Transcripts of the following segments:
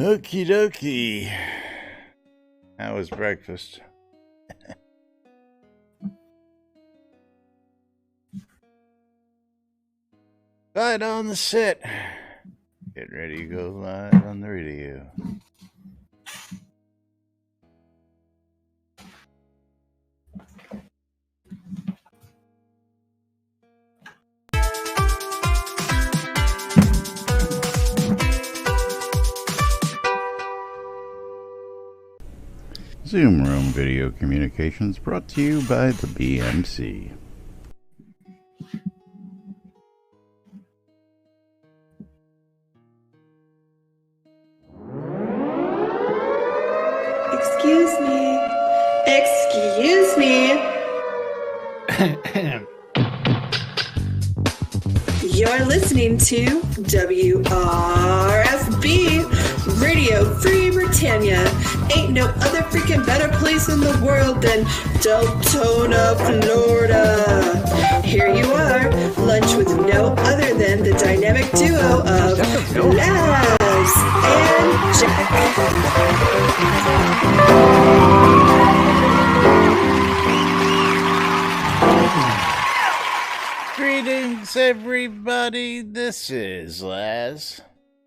Okie dokie. How was breakfast? Right on the set. Get ready to go live on the radio. Zoom Room Video Communications brought to you by the BMC. Excuse me. Excuse me. You're listening to WRFB Radio Free Britannia. Ain't no other freaking better place in the world than Deltona, Florida. Here you are, lunch with no other than the dynamic duo of Laz and Jack. Greetings, everybody. This is Laz.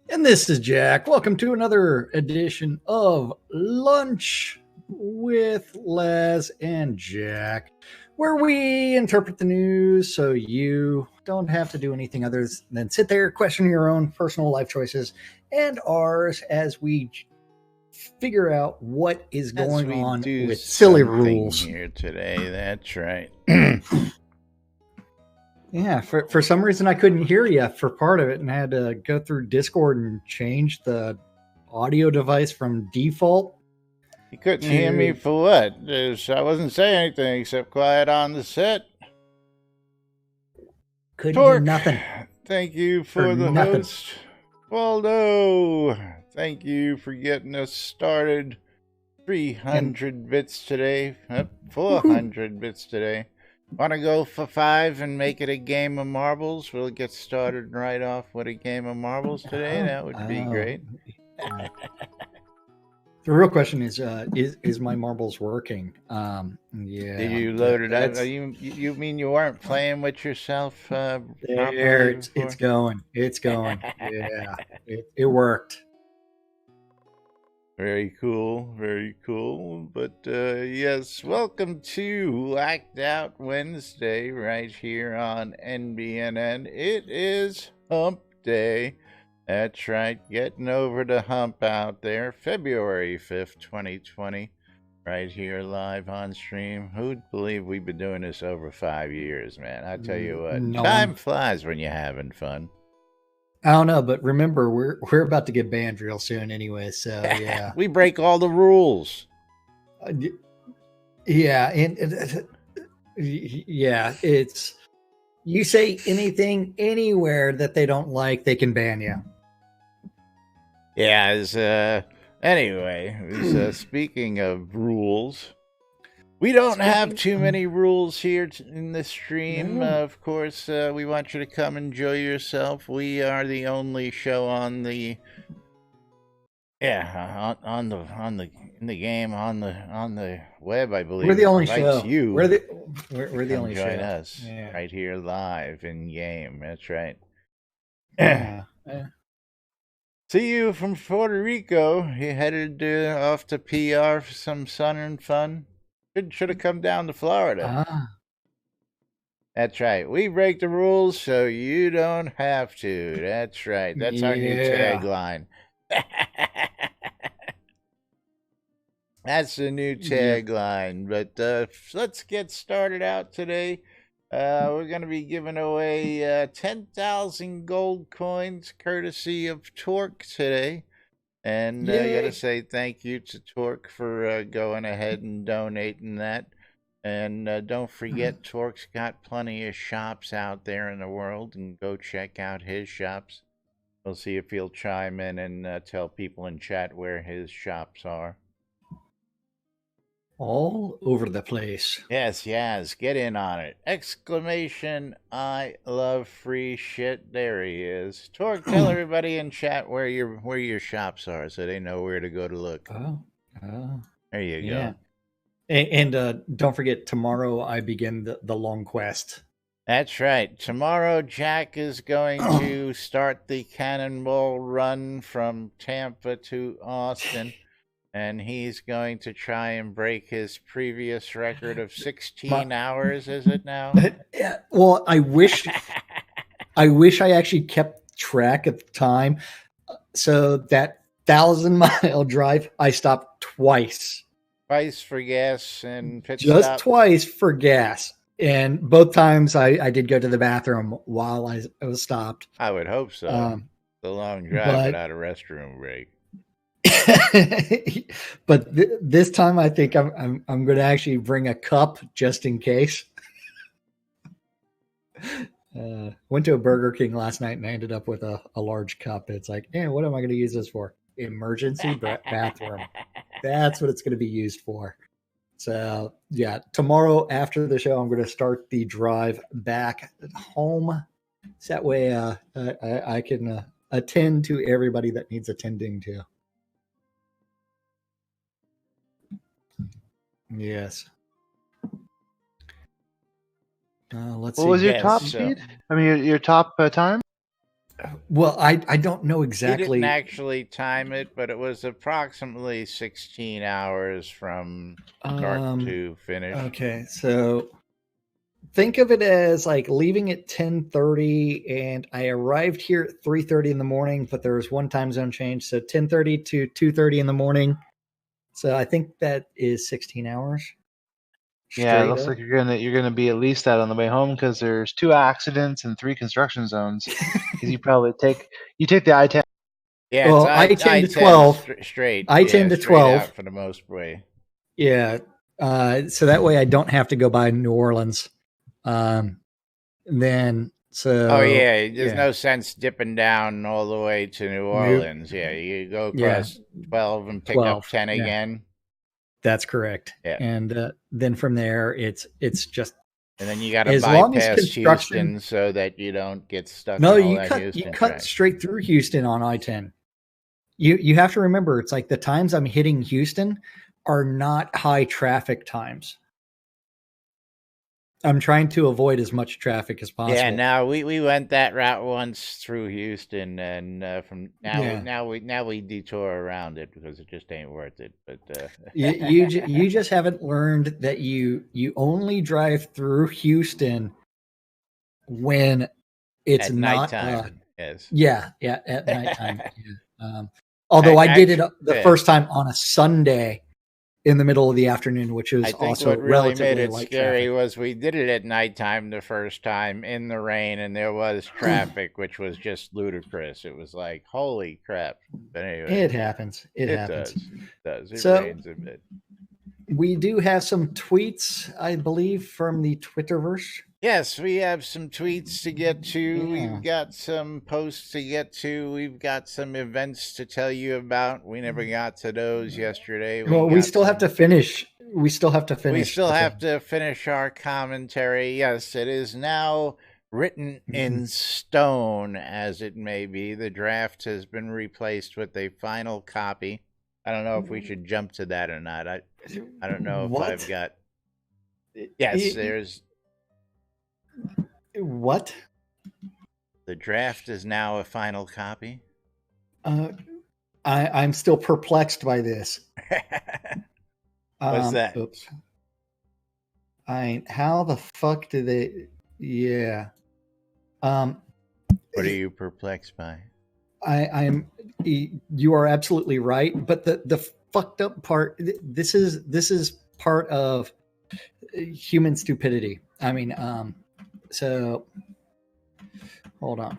And this is Jack. Welcome to another edition of Lunch with Laz and Jack, where we interpret the news so you don't have to do anything other than sit there, question your own personal life choices and ours as we figure out what is going on with silly rules here today. That's right. Yeah, for some reason I couldn't hear you for part of it and had to go through Discord and change the audio device from default. You couldn't hear me for what? I wasn't saying anything except quiet on the set. Couldn't hear nothing. Thank you for the host. Waldo, thank you for getting us started. 300 bits today. 400 bits today. Want to go for 5 and make it a game of marbles? We'll get started right off with a game of marbles today. That would be great. The real question is my marbles working? Yeah. Did you load it up? You mean you weren't playing with yourself? There, it's going. It's going. Yeah, it worked. Very cool, very cool. But yes, welcome to Act Out Wednesday right here on NBNN. It is Hump Day. That's right, getting over the hump out there. February 5th, 2020, right here live on stream. Who'd believe we've been doing this over 5 years, man? I tell you what, time flies when you're having fun. I don't know, but remember, we're about to get banned real soon anyway, so yeah. We break all the rules. Yeah, and yeah, it's you say anything anywhere that they don't like, they can ban you. Yeah, anyway, speaking of rules, we don't have too many rules here in the stream. Of course, we want you to come enjoy yourself. We are the only show on the web, I believe. We're the only show. We're the only show. Join us right here live in game. That's right. See you from Puerto Rico. You headed off to PR for some sun and fun. Should have come down to Florida. That's right. We break the rules so you don't have to. That's right. That's our new tagline. That's the new tagline. But let's get started out today. We're going to be giving away 10,000 gold coins courtesy of Torque today. And I got to say thank you to Torque for going ahead and donating that. And don't forget, Torque's got plenty of shops out there in the world, and go check out his shops. We'll see if he'll chime in and tell people in chat where his shops are. all over the place. Yes, yes, get in on it. Exclamation, I love free shit. There he is. Torque, tell everybody in chat where your shops are so they know where to go to look. Oh, There you yeah. go. And don't forget, tomorrow I begin the long quest. That's right. Tomorrow, Jack is going to start the Cannonball Run from Tampa to Austin, and he's going to try and break his previous record of 16 hours, is it now? Yeah, well, I wish I actually kept track at the time. So that 1,000-mile drive, I stopped twice. Twice for gas and pit Just stop? twice for gas. And both times I did go to the bathroom while I was stopped. I would hope so. The long drive but- without a restroom break. But this time I think I'm going to actually bring a cup just in case. Went to a Burger King last night and I ended up with a large cup. It's like, what am I going to use this for? Emergency bathroom. That's what it's going to be used for. So yeah, tomorrow after the show, I'm going to start the drive back home. So that way I can attend to everybody that needs attending to. Yes. Let's see. What was your top so- speed? I mean, your top time? Well, I don't know He exactly. didn't actually time it, but it was approximately 16 hours from start to finish. Okay, so think of it as like leaving at 10:30, and I arrived here at 3:30 in the morning, but there was one time zone change, so 10:30 to 2:30 in the morning. So I think that is 16 hours. Yeah, it straight looks up. like you're gonna be at least that on the way home because there's 2 accidents and 3 construction zones. Because you probably take the I-10. Yeah, Well, it's I-10 to 12. straight. I-10 to straight 12. out for the most way. Yeah. So that way I don't have to go by New Orleans. Then so Oh yeah, there's no sense dipping down all the way to New Orleans. Yeah, you go across 12 and pick 12, up 10 yeah. again. That's correct. Yeah. And then from there it's just And then you got to as long as bypass construction- Houston so that you don't get stuck no, in all you that cut Houston cut traffic. straight through Houston on I-10. You have to remember it's like the times I'm hitting Houston are not high traffic times. I'm trying to avoid as much traffic as possible. Yeah, now we went that route once through Houston, and from now we detour around it because it just ain't worth it. But you just haven't learned that you only drive through Houston when it's at not nighttime, yes. Yeah, at nighttime. Yeah. Although I did it the first time on a Sunday in the middle of the afternoon, which was I think also what really relatively made it light scary traffic. was we did it at nighttime the first time in the rain, and there was traffic, which was just ludicrous. It was like, holy crap! But anyway, It happens. It happens. does. It So- rains a bit. We do have some tweets, I believe, from the Twitterverse. Yes, we have some tweets to get to. Yeah. We've got some posts to get to. We've got some events to tell you about. We never got to those yesterday. Well, we still have to finish. We still have to finish. We still the have thing. to finish our commentary. Yes, it is now written in Mm-hmm. stone, as it may be. The draft has been replaced with a final copy. I don't know if we should jump to that or not. I don't know if What? I've got. Yes, It- there's. What? The draft is now a final copy. I'm still perplexed by this. What's that? Oops. How the fuck did they? Yeah. What are you perplexed by? I'm. You are absolutely right, but the fucked up part. This is part of human stupidity. I mean, so hold on.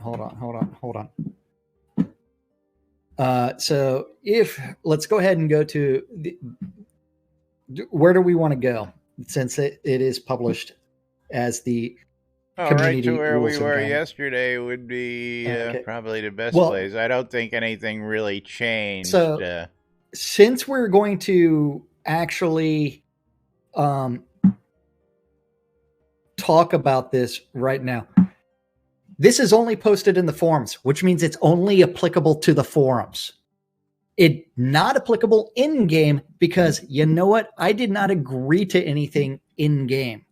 So let's go ahead and go to where do we want to go since it is published as the Oh, right community to where we rules and were guidelines. yesterday would be Okay. probably the best Well- place. I don't think anything really changed. So- since we're going to actually talk about this right now. This is only posted in the forums, which means it's only applicable to the forums. It's not applicable in game because you know what? I did not agree to anything in game.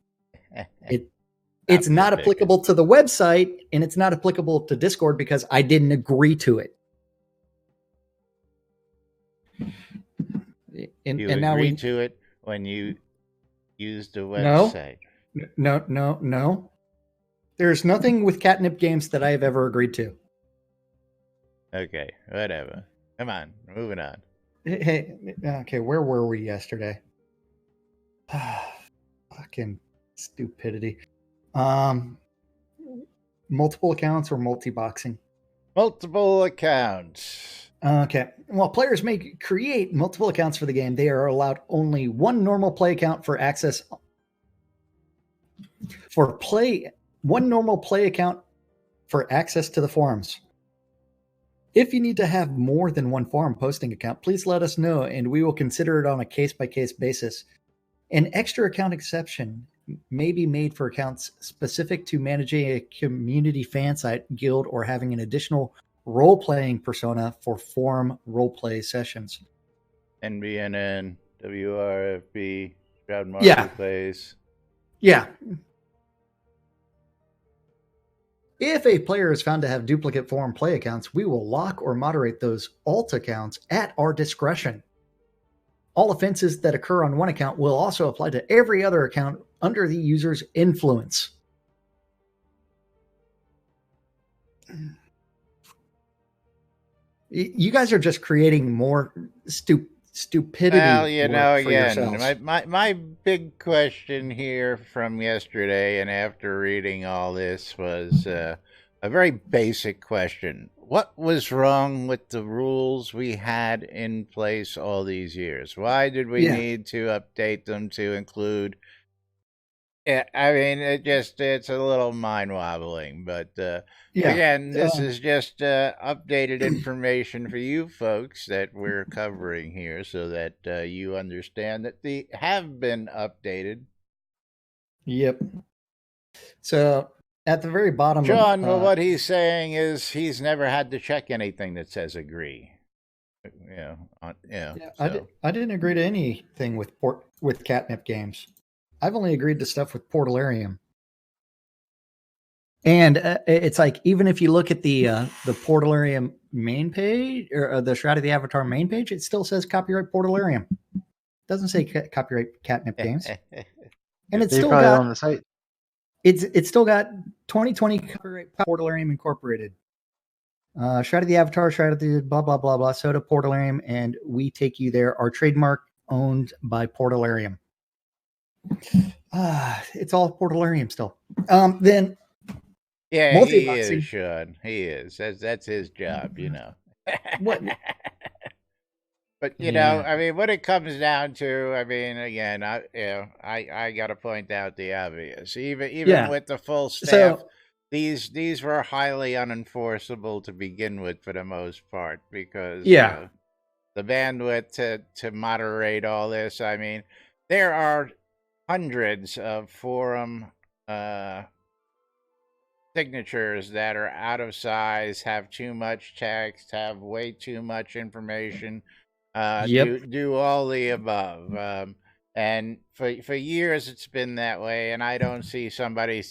It's not applicable to the website, and it's not applicable to Discord because I didn't agree to it. You agreed to it when you used the website. No. There's nothing with Catnip Games that I have ever agreed to. Okay, whatever. Come on, moving on. Hey, okay, where were we yesterday? Fucking stupidity. Multiple accounts or multi-boxing? Multiple accounts. Okay. While players may create multiple accounts for the game, they are allowed only one normal play account for access. One normal play account for access to the forums. If you need to have more than one forum posting account, please let us know and we will consider it on a case-by-case basis. An extra account exception may be made for accounts specific to managing a community fan site, guild, or having an additional role-playing persona for forum role-play sessions. NBNN, WRFB, Shroud Marketplace. Yeah. If a player is found to have duplicate forum play accounts, we will lock or moderate those alt accounts at our discretion. All offenses that occur on one account will also apply to every other account under the user's influence. You guys are just creating more stupidity. Well, again, my big question here from yesterday and after reading all this was a very basic question. What was wrong with the rules we had in place all these years? Why did we need to update them to include... I mean, it's a little mind-wobbling, but again, this is just updated information for you folks that we're covering here so that you understand that they have been updated. Yep. So at the very bottom, John, what he's saying is he's never had to check anything that says agree. I didn't agree to anything with Catnip Games. I've only agreed to stuff with Portalarium. And it's like, even if you look at the Portalarium main page or the Shroud of the Avatar main page, it still says copyright Portalarium. It doesn't say copyright Catnip Games. And it's still got on the site. It's still got 2020 copyright Portalarium Incorporated. Shroud of the Avatar, Shroud of the blah, blah, blah, blah, Soda Portalarium, and We Take You There are trademark owned by Portalarium. It's all Portalarium still. Then he is, Sean. He is. That's his job, What? But I mean, what it comes down to, I mean, again, I got to point out the obvious. Even with the full staff, these were highly unenforceable to begin with for the most part because the bandwidth to moderate all this. I mean, there are hundreds of forum signatures that are out of size, have too much text, have way too much information, do all the above. And for years it's been that way, and I don't see somebody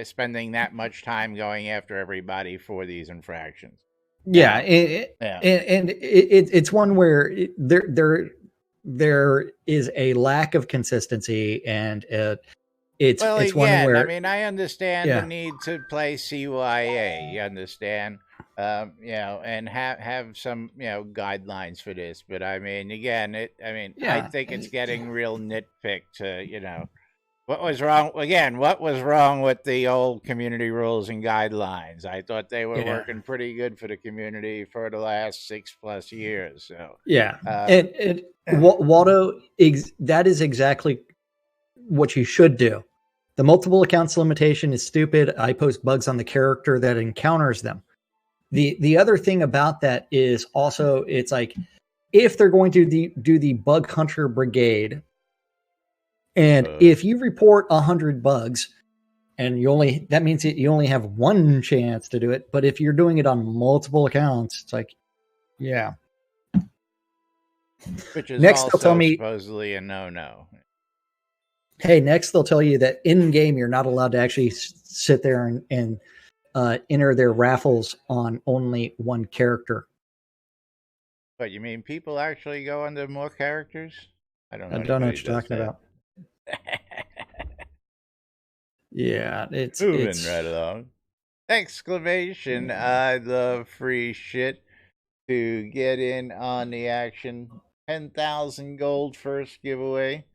spending that much time going after everybody for these infractions. It's one where there is a lack of consistency, and it's one where, I mean, I understand the need to play CYA. You understand, and have some guidelines for this. But I mean, again, I think it's getting real nitpick to what was wrong again. What was wrong with the old community rules and guidelines? I thought they were working pretty good for the community for the last 6+ years. So Waldo, that is exactly what you should do. The multiple accounts limitation is stupid. I post bugs on the character that encounters them. The other thing about that is also, it's like, if they're going to do the bug hunter brigade, And if you report 100 bugs, and that means that you only have one chance to do it. But if you're doing it on multiple accounts, it's like, yeah. Which is next, also they'll tell me, supposedly a no-no. Hey, next they'll tell you that in game you're not allowed to actually sit there and enter their raffles on only one character. But you mean people actually go into more characters? I don't know what you're talking about. Yeah, it's moving right along. Exclamation! I love free shit. To get in on the action, 10,000 gold first giveaway.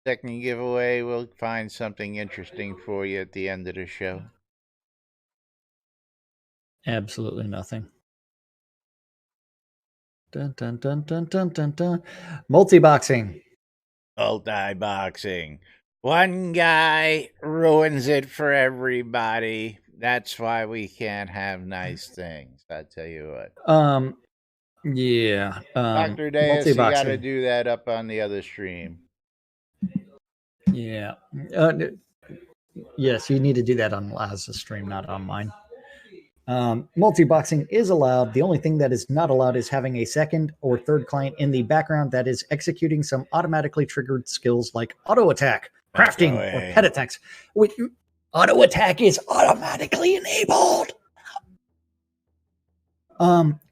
Second giveaway, we'll find something interesting for you at the end of the show. Absolutely nothing. Dun dun dun dun dun dun dun. Multi-boxing. Multi-boxing. One guy ruins it for everybody. That's why we can't have nice things. I tell you what. Yeah. Dr. Deus, you got to do that up on the other stream. Yeah. Yes, you need to do that on Laz's stream, not on mine. Multi-boxing is allowed. The only thing that is not allowed is having a second or third client in the background that is executing some automatically triggered skills like auto attack, crafting, or pet attacks. Auto attack is automatically enabled.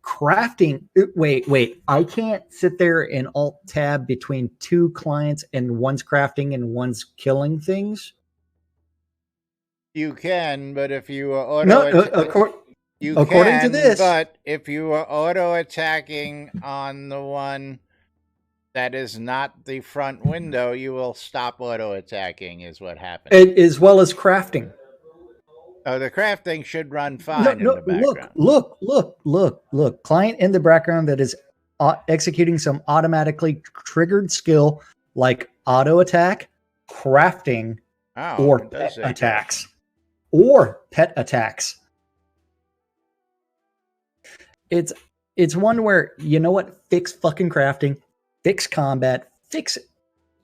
Crafting. Wait. I can't sit there and alt tab between two clients and one's crafting and one's killing things. You can, but if you are according to this, but if you are auto attacking on the one that is not the front window, you will stop auto attacking. Is what happens. As well as crafting. Oh, the crafting should run fine in the background. Look. Client in the background that is executing some automatically triggered skill like auto attack, crafting, or pet attacks. It's one where, you know what? Fix fucking crafting, fix combat, fix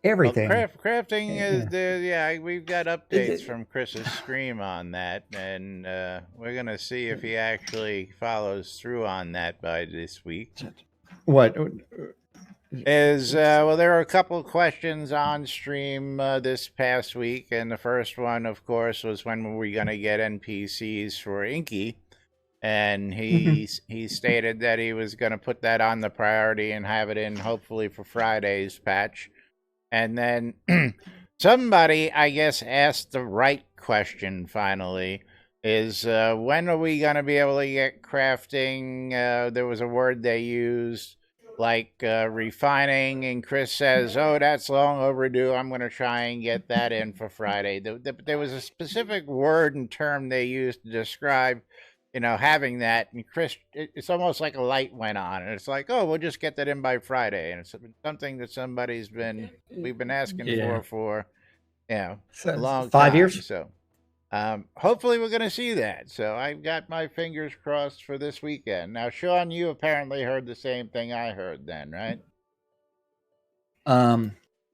everything. Well, crafting is we've got updates from Chris's stream on that, and we're gonna see if he actually follows through on that by this week. What is there are a couple questions on stream this past week, and the first one, of course, was when were we gonna get NPCs for Inky? And he stated that he was going to put that on the priority and have it in hopefully for Friday's patch. And then somebody, I guess, asked the right question finally, is when are we going to be able to get crafting? There was a word they used, like refining, and Chris says, oh, that's long overdue. I'm going to try and get that in for Friday. There was a specific word and term they used to describe having that, and Chris, it's almost like a light went on, and it's like, oh, we'll just get that in by Friday, and it's something that we've been asking for a long 5 years. So, hopefully we're going to see that. So I've got my fingers crossed for this weekend. Now, Sean, you apparently heard the same thing I heard then, right?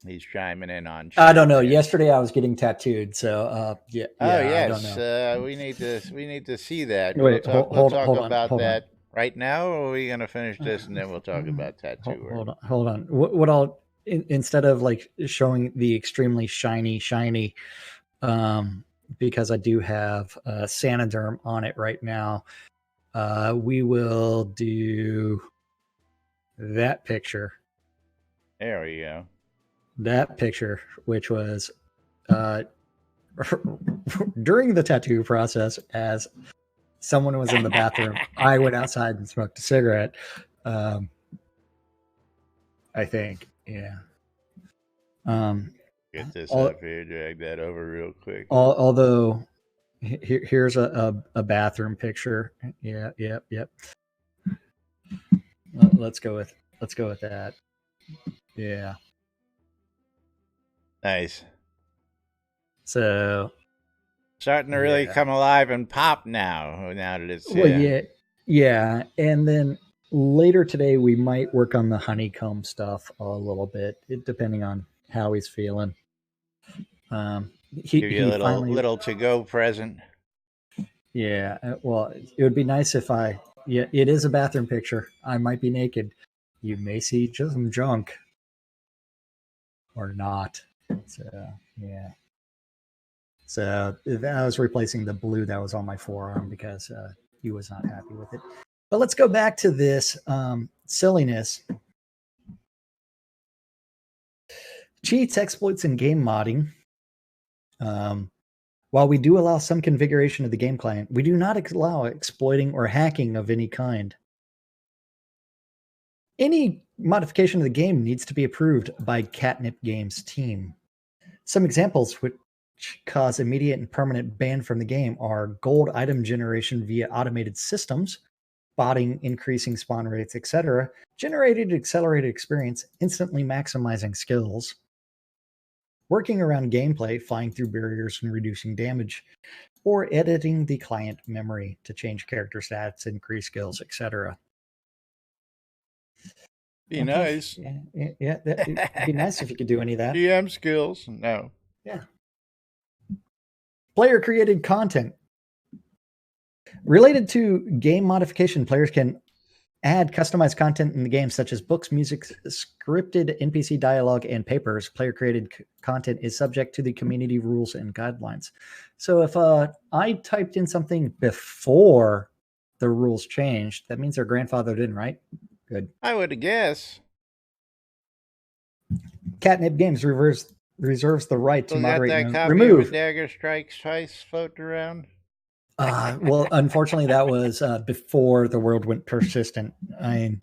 He's chiming in on. I don't know. Yesterday I was getting tattooed, so yeah. Oh yes, I don't know. We need to see that. Wait, we'll talk about that right now, or are we gonna finish this and then we'll talk about tattoo? Hold on. What I'll instead of like showing the extremely shiny, because I do have Sanoderm on it right now. We will do that picture. There we go. That picture, which was during the tattoo process, as someone was in the bathroom, I went outside and smoked a cigarette. I think, yeah. Get this up here, drag that over real quick. Although, here's a bathroom picture. Yeah, yep. Let's go with that. Yeah. Nice. So starting to really come alive and pop now that it's yeah. And then later today we might work on the honeycomb stuff a little bit, depending on how he's feeling. Give you a little to go present. Yeah, well, it would be nice if yeah, it is a bathroom picture. I might be naked. You may see just some junk or not. So, yeah. So I was replacing the blue that was on my forearm because he was not happy with it. But let's go back to this silliness. Cheats, exploits, and game modding. While we do allow some configuration of the game client, we do not allow exploiting or hacking of any kind. Any modification of the game needs to be approved by Catnip Games team. Some examples which cause immediate and permanent ban from the game are gold item generation via automated systems, botting, increasing spawn rates, etc., generated accelerated experience, instantly maximizing skills, working around gameplay, flying through barriers and reducing damage, or editing the client memory to change character stats, increase skills, etc. Be nice. Yeah, it'd be nice if you could do any of that. GM skills, no. Yeah. Player created content. Related to game modification, players can add customized content in the game, such as books, music, scripted NPC dialogue, and papers. Player-created content is subject to the community rules and guidelines. So if I typed in something before the rules changed, that means they're grandfathered in, right? Good. I would guess. Catnip Games reserves the right to moderate and and remove. Of Dagger Strikes twice floating around. Well, unfortunately, that was before the world went persistent. And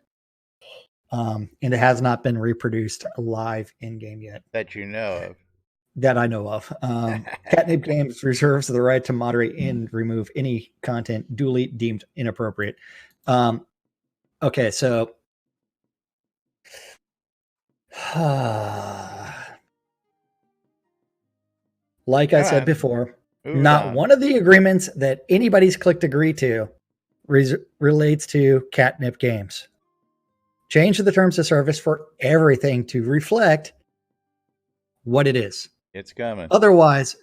it has not been reproduced live in game yet. That you know of. That I know of. Catnip Games reserves the right to moderate and remove any content duly deemed inappropriate. Okay, so like I said before, not one of the agreements that anybody's clicked agree to relates to Catnip Games. Change the terms of service for everything to reflect what it is. It's coming. Otherwise,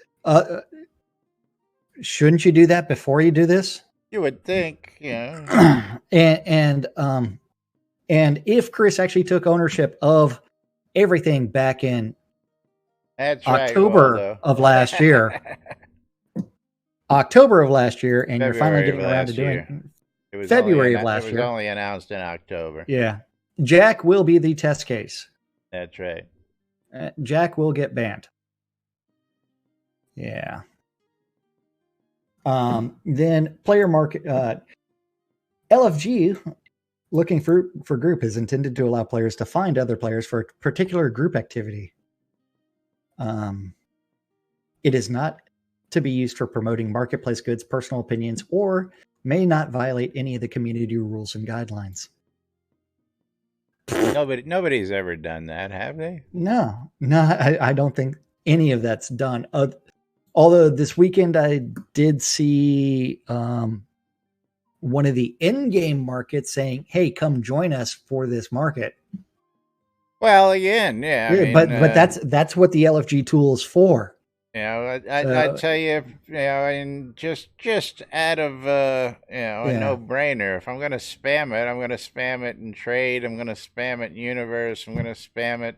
shouldn't you do that before you do this? You would think, yeah. And if Chris actually took ownership of everything back in October of last year, and February you're finally getting around to doing it. February of last year. It was only announced in October. Yeah. Jack will be the test case. That's right. Jack will get banned. Yeah. Then player market, LFG looking for group is intended to allow players to find other players for a particular group activity. It is not to be used for promoting marketplace goods, personal opinions, or may not violate any of the community rules and guidelines. Nobody's ever done that, have they? No, I don't think any of that's done. Although this weekend I did see one of the in-game markets saying, "Hey, come join us for this market." Well, again, yeah. I mean, but that's what the LFG tool is for. I tell you, and just out of a no-brainer. If I'm going to spam it, I'm going to spam it in trade. I'm going to spam it in universe. I'm going to spam it,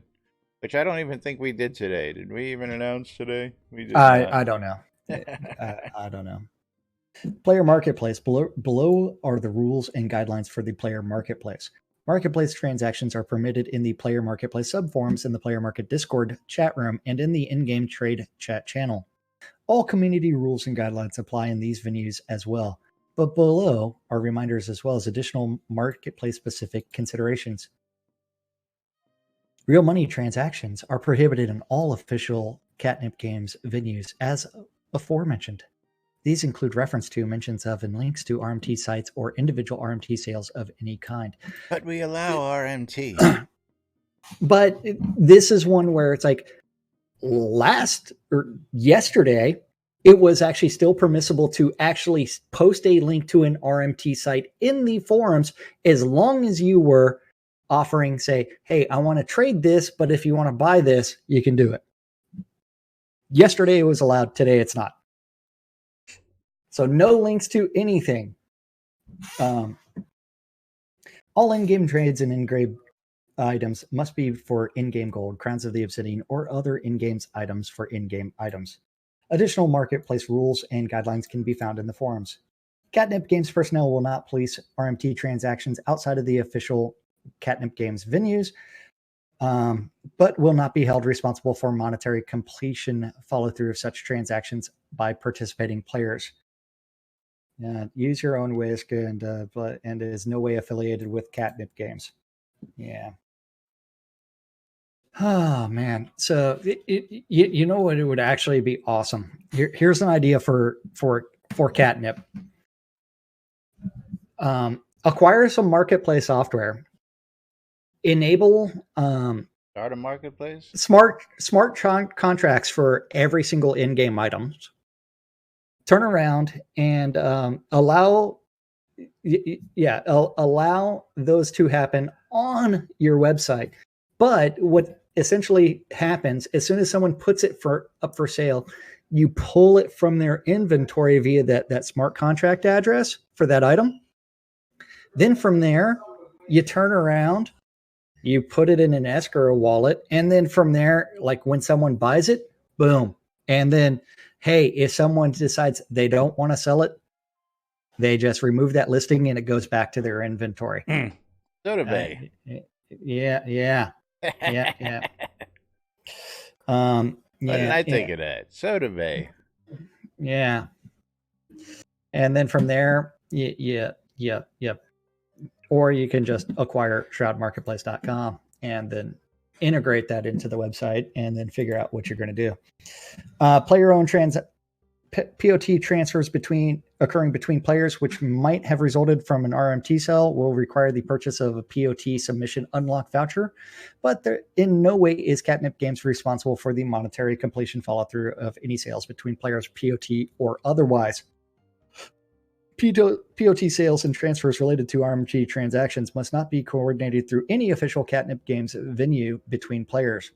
which I don't even think we did today. Did we even announce today? We did. I don't know. I don't know. Player marketplace. Below are the rules and guidelines for the player marketplace. Marketplace transactions are permitted in the player marketplace subforums, in the player market Discord chat room, and in the in-game trade chat channel. All community rules and guidelines apply in these venues as well, but below are reminders as well as additional marketplace-specific considerations. Real money transactions are prohibited in all official Catnip Games venues, as aforementioned. These include reference to, mentions of, and links to RMT sites or individual RMT sales of any kind. But we allow RMT. But this is one where it's like yesterday, it was actually still permissible to actually post a link to an RMT site in the forums as long as you were offering, say, hey, I want to trade this, but if you want to buy this, you can do it. Yesterday it was allowed. Today it's not. So no links to anything. All in-game trades and in-game items must be for in-game gold, crowns of the obsidian, or other in-game items for in-game items. Additional marketplace rules and guidelines can be found in the forums. Catnip Games personnel will not police RMT transactions outside of the official Catnip Games venues, but will not be held responsible for monetary completion follow-through of such transactions by participating players. Use your own risk and is no way affiliated with Catnip Games. Yeah. Oh man. So you know what? It would actually be awesome. Here's an idea for Catnip. Acquire some marketplace software. Enable Start a marketplace. Smart contracts for every single in-game items. Turn around and allow those to happen on your website. But what essentially happens as soon as someone puts it up for sale, you pull it from their inventory via that smart contract address for that item. Then from there, you turn around, you put it in an escrow wallet, and then from there, like when someone buys it, boom. And then, hey, if someone decides they don't want to sell it, they just remove that listing and it goes back to their inventory. Soda Bay. Yeah. What did I think of that? Soda Bay. Yeah. And then from there, yeah. Or you can just acquire shroudmarketplace.com and then integrate that into the website and then figure out what you're going to do. Player-owned POT transfers occurring between players, which might have resulted from an RMT sale, will require the purchase of a POT submission unlock voucher, but there in no way is Catnip Games responsible for the monetary completion follow-through of any sales between players, POT or otherwise. POT sales and transfers related to RMT transactions must not be coordinated through any official Catnip Games venue between players.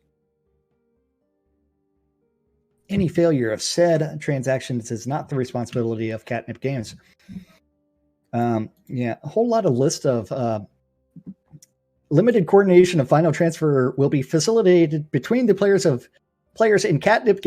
Any failure of said transactions is not the responsibility of Catnip Games. A whole lot of list of limited coordination of final transfer will be facilitated between the players in Catnip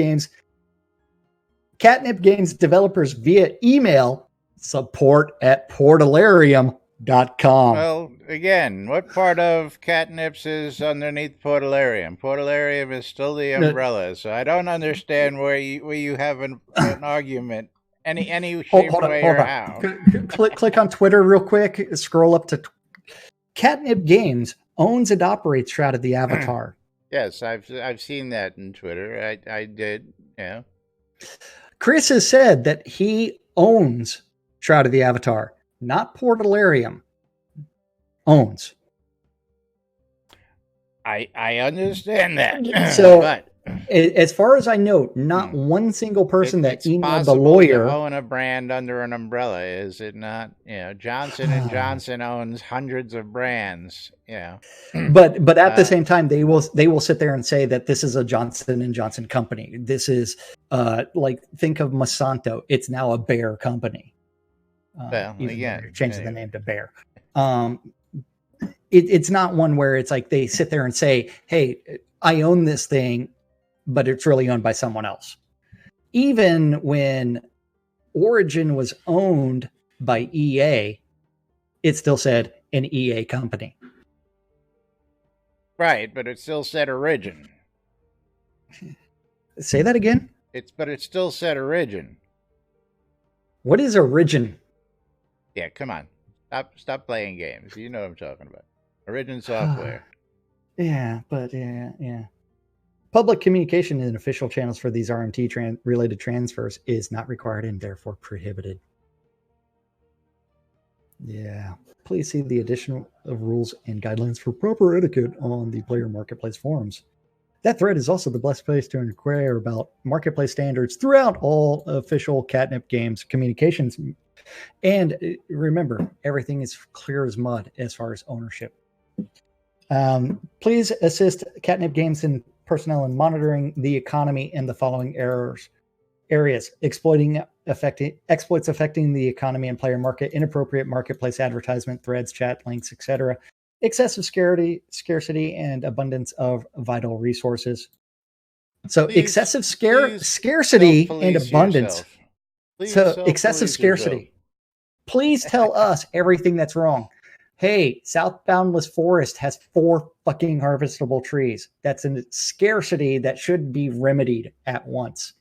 Games developers via email support@portalarium.com. Well, again, what part of Catnips is underneath Portalarium? Portalarium is still the umbrella, so I don't understand where you have an argument, any shape, way, or how. Click on Twitter real quick. Scroll up to Catnip Games owns and operates Shroud of the Avatar. Yes, I've seen that in Twitter. I did. Yeah. Chris has said that he owns Shroud of the Avatar, not Portalarium. Owns. I understand that. So, but as far as I know, not one single person that emailed the lawyer to own a brand under an umbrella, is it not? Johnson and Johnson owns hundreds of brands. Yeah, but at the same time, they will sit there and say that this is a Johnson and Johnson company. This is like, think of Monsanto. It's now a Bayer company. Again, changing the name to Bayer. It's not one where it's like they sit there and say, "Hey, I own this thing," but it's really owned by someone else. Even when Origin was owned by EA, it still said an EA company. Right, but it still said Origin. Say that again? It still said Origin. What is Origin? Yeah, come on. Stop playing games. You know what I'm talking about. Origin software. Yeah. Public communication in official channels for these RMT related transfers is not required and therefore prohibited. Yeah. Please see the additional rules and guidelines for proper etiquette on the Player Marketplace forums. That thread is also the best place to inquire about marketplace standards throughout all official Catnip Games communications. And remember, everything is clear as mud as far as ownership. Please assist Catnip Games in personnel in monitoring the economy in the following areas: exploits affecting the economy and player market, inappropriate marketplace advertisement, threads, chat links, etc., excessive scarcity and abundance of vital resources. So excessive scarcity and abundance. So excessive scarcity. Please tell us everything that's wrong. Hey, South Boundless Forest has 4 fucking harvestable trees. That's a scarcity that should be remedied at once.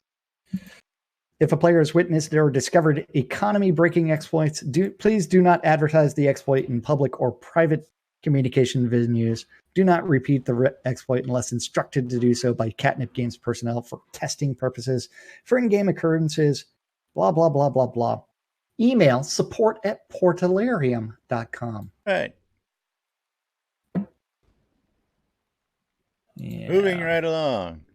If a player has witnessed or discovered economy-breaking exploits, please do not advertise the exploit in public or private communication venues. Do not repeat the exploit unless instructed to do so by Catnip Games personnel for testing purposes, for in-game occurrences, blah, blah, blah, blah, blah. Email support@portalarium.com. Right. Yeah. Moving right along.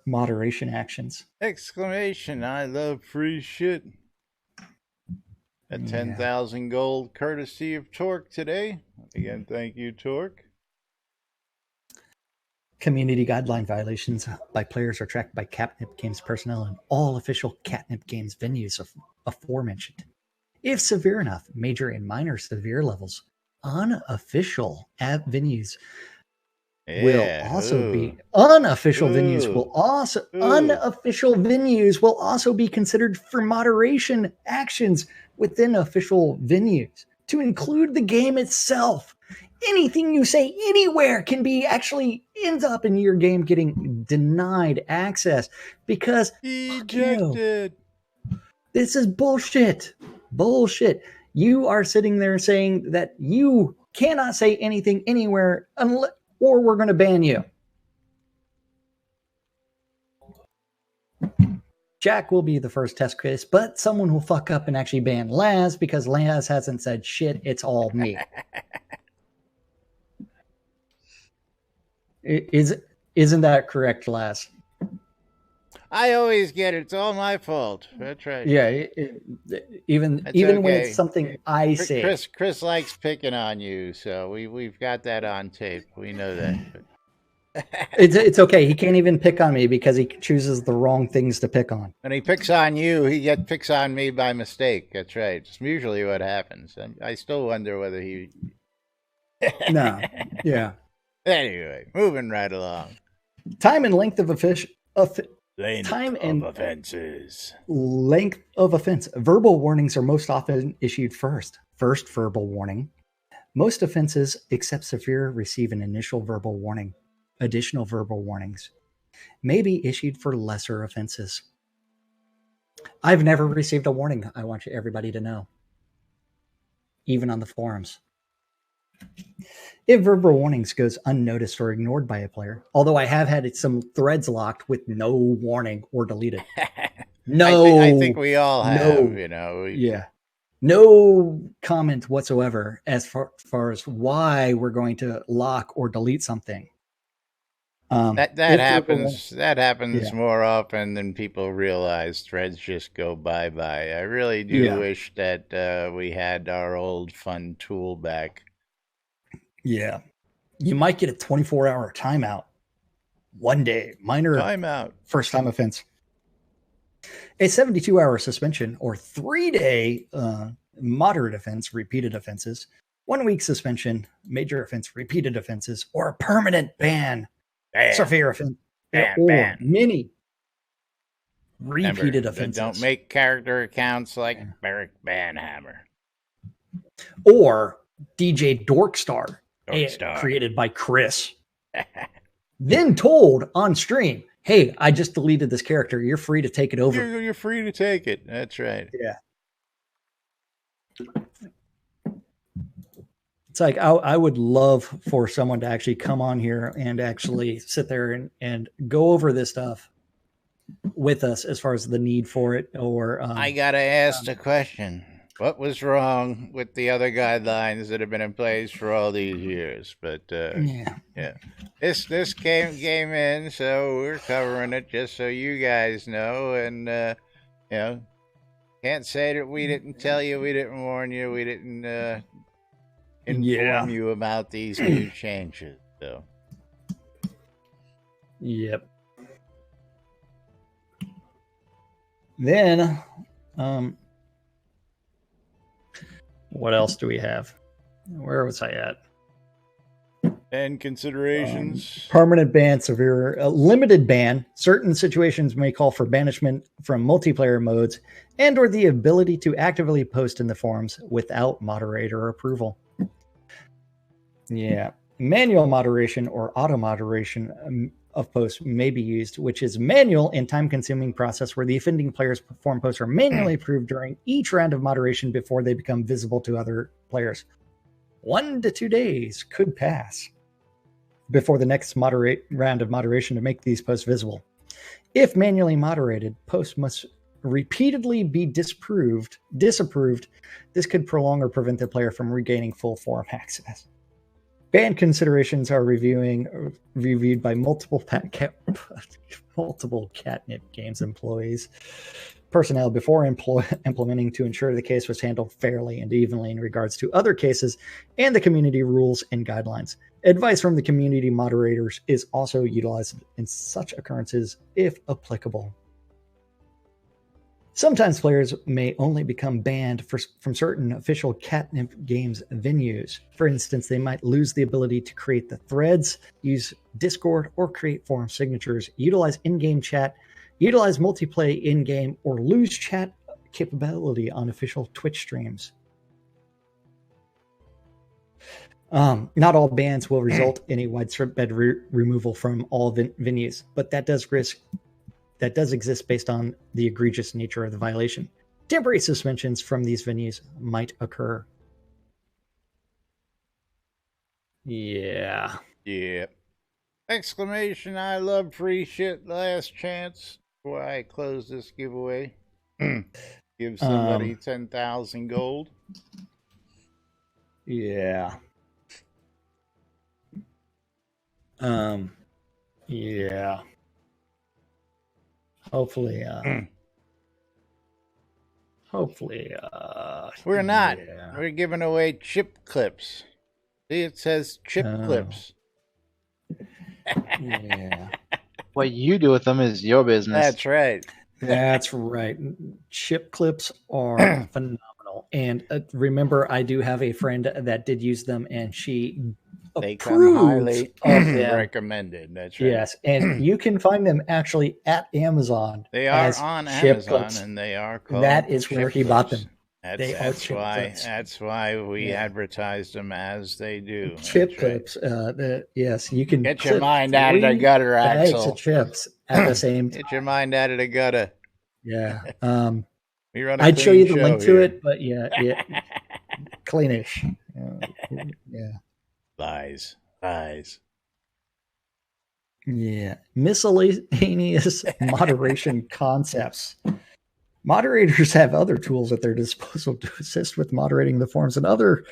Moderation actions. Exclamation, I love free shit. At 10,000 gold, courtesy of Torque today. Again, thank you, Torque. Community guideline violations by players are tracked by Catnip Games personnel in all official Catnip Games venues aforementioned. If severe enough, major and minor severe levels, unofficial venues will also be unofficial venues will also be considered for moderation actions within official venues to include the game itself. Anything you say anywhere can be actually ends up in your game getting denied access because ejected. This is bullshit. Bullshit. You are sitting there saying that you cannot say anything anywhere unless, or we're going to ban you. Jack will be the first test case, but someone will fuck up and actually ban Laz because Laz hasn't said shit. It's all me. Isn't that correct, Laz? I always get it. It's all my fault. That's right. Yeah, even when it's something I say. Chris likes picking on you, so we've got that on tape. We know that. It's okay. He can't even pick on me because he chooses the wrong things to pick on. When he picks on you, he picks on me by mistake. That's right. It's usually what happens. I still wonder whether he... No. Yeah. Anyway, moving right along. Time and length of offenses. Length of offense. Verbal warnings are most often issued first. First verbal warning. Most offenses, except severe, receive an initial verbal warning. Additional verbal warnings may be issued for lesser offenses. I've never received a warning. I want everybody to know. Even on the forums. If verbal warnings goes unnoticed or ignored by a player, although I have had some threads locked with no warning or deleted. No. I think we all have, you know. Yeah. No comment whatsoever as far as why we're going to lock or delete something. That happens more often than people realize. Threads just go bye-bye. I really do wish that we had our old fun tool back. Yeah. You might get a 24-hour timeout. One day. Minor timeout. First-time offense. A 72-hour suspension or 3-day moderate offense, repeated offenses. 1 week suspension, major offense, repeated offenses, or a permanent ban. Severe offense. Or many repeated offenses. Don't make character accounts like Beric Banhammer. Or DJ Dorkstar. Created by Chris. Then told on stream, hey, I just deleted this character. You're free to take it over. You're free to take it. That's right. Yeah. It's like I would love for someone to actually come on here and actually sit there and go over this stuff with us as far as the need for it. Or I gotta ask the question: what was wrong with the other guidelines that have been in place for all these years? But this came in, so we're covering it just so you guys know, and can't say that we didn't tell you, we didn't warn you, we didn't inform you about these new changes. So Yep. Then, what else do we have? Where was I at? And considerations. Permanent ban, severe, limited ban. Certain situations may call for banishment from multiplayer modes and or the ability to actively post in the forums without moderator approval. Yeah. Manual moderation or auto moderation of posts may be used, which is manual and time-consuming process where the offending player's forum posts are manually approved during each round of moderation before they become visible to other players. 1 to 2 days could pass before the next round of moderation to make these posts visible. If manually moderated, posts must repeatedly be disapproved. This could prolong or prevent the player from regaining full forum access. Ban considerations are reviewed by multiple Catnip Games employees personnel before implementing to ensure the case was handled fairly and evenly in regards to other cases and the community rules and guidelines. Advice from the community moderators is also utilized in such occurrences if applicable. Sometimes players may only become banned from certain official Catnip Games venues. For instance, they might lose the ability to create the threads, use Discord, or create forum signatures, utilize in-game chat, utilize multiplayer in-game, or lose chat capability on official Twitch streams. Not all bans will result in a widespread removal from all venues, but that does exist based on the egregious nature of the violation. Temporary suspensions from these venues might occur. Yeah. Yeah. Exclamation, I love free shit, last chance before I close this giveaway. Give somebody 10,000 gold. Yeah. Yeah. Hopefully, we're not. Yeah. We're giving away chip clips. See, it says chip clips. Yeah. What you do with them is your business. That's right. That's right. Chip clips are phenomenal. And remember, I do have a friend that did use them, and she they come highly them. recommended. That's right. Yes, and you can find them actually at Amazon. They are on Amazon, clips. And they are called. That is where he bought them. That's why we advertise them as they do. Chip clips. Yes, you can get your mind out of the gutter, Axel. Bags of chips at the same time. Get your mind out of the gutter. Yeah. I'd show you the link to here. it, but yeah, cleanish. Yeah. Lies. Yeah. Miscellaneous moderation concepts. Moderators have other tools at their disposal to assist with moderating the forums and other